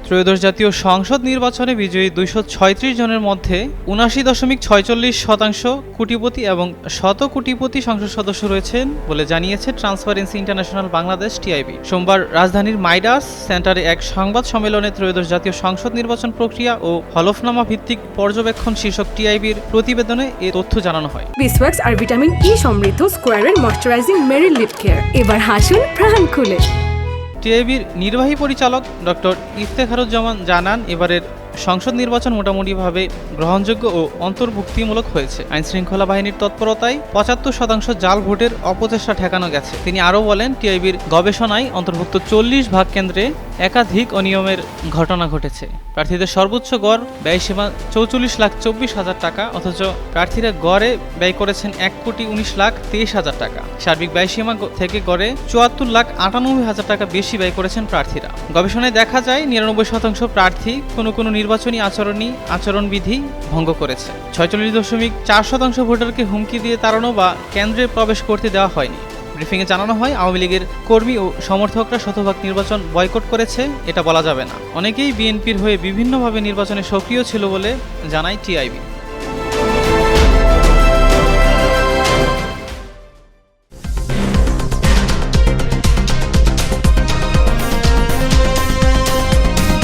ত্রয়োদশ জাতীয় সংসদ নির্বাচনে বিজয়ী ২৩৬ জনের মধ্যে ৭৯.৪৬% কোটিপতি এবং শত কোটিপতি সংসদ সদস্য রয়েছেন বলে জানিয়েছে ট্রান্সপারেন্সি ইন্টারন্যাশনাল বাংলাদেশ টিআইবি। সোমবার রাজধানীর মাইডাস সেন্টারে এক সংবাদ সম্মেলনে ত্রয়োদশ জাতীয় সংসদ নির্বাচন প্রক্রিয়া ও হলফনামা ভিত্তিক পর্যবেক্ষণ শীর্ষক টিআইবির প্রতিবেদনে এ তথ্য জানানো হয়। বিসওয়াক্স আর ভিটামিন ই সমৃদ্ধ স্কোয়ারের ময়শ্চারাইজিং মেরি লিপ কেয়ার, এবার হাসুন প্রাণ খুলে। টিআইবির নির্বাহী পরিচালক ডক্টর ইফতেখারুজ্জামান জানান, এবারের সংসদ নির্বাচন মোটামুটিভাবে গ্রহণযোগ্য ও অন্তর্ভুক্তিমূলক হয়েছে। আইনশৃঙ্খলা বাহিনীর তৎপরতায় ৭৫% জাল ভোটের অপচেষ্টা ঠেকানো গেছে। তিনি আরও বলেন, টিআইবির গবেষণায় অন্তর্ভুক্ত ৪০ ভাগ কেন্দ্রে একাধিক অনিয়মের ঘটনা ঘটেছে। প্রার্থীদের সর্বোচ্চ গড় ব্যয়সীমা ৪৪,২৪,০০০ টাকা, অথচ প্রার্থীরা গড়ে ব্যয় করেছেন ১,১৯,২৩,০০০ টাকা। সার্বিক ব্যয়সীমা থেকে গড়ে ৭৪,৯৮,০০০ টাকা বেশি ব্যয় করেছেন প্রার্থীরা। গবেষণায় দেখা যায় ৯৯% প্রার্থী কোনো নির্বাচনী আচরণবিধি ভঙ্গ করেছে। ৪৬.৪% ভোটারকে হুমকি দিয়ে তাড়ানো বা কেন্দ্রে প্রবেশ করতে দেওয়া হয়নি। ব্রিফিংয়ে জানানো হয়, আওয়ামী লীগের কর্মী ও সমর্থকরা শতভাগ নির্বাচন বয়কট করেছে এটা বলা যাবে না। অনেকেই বিএনপির হয়ে বিভিন্নভাবে নির্বাচনে সক্রিয় ছিল বলে জানায় টিআইবি।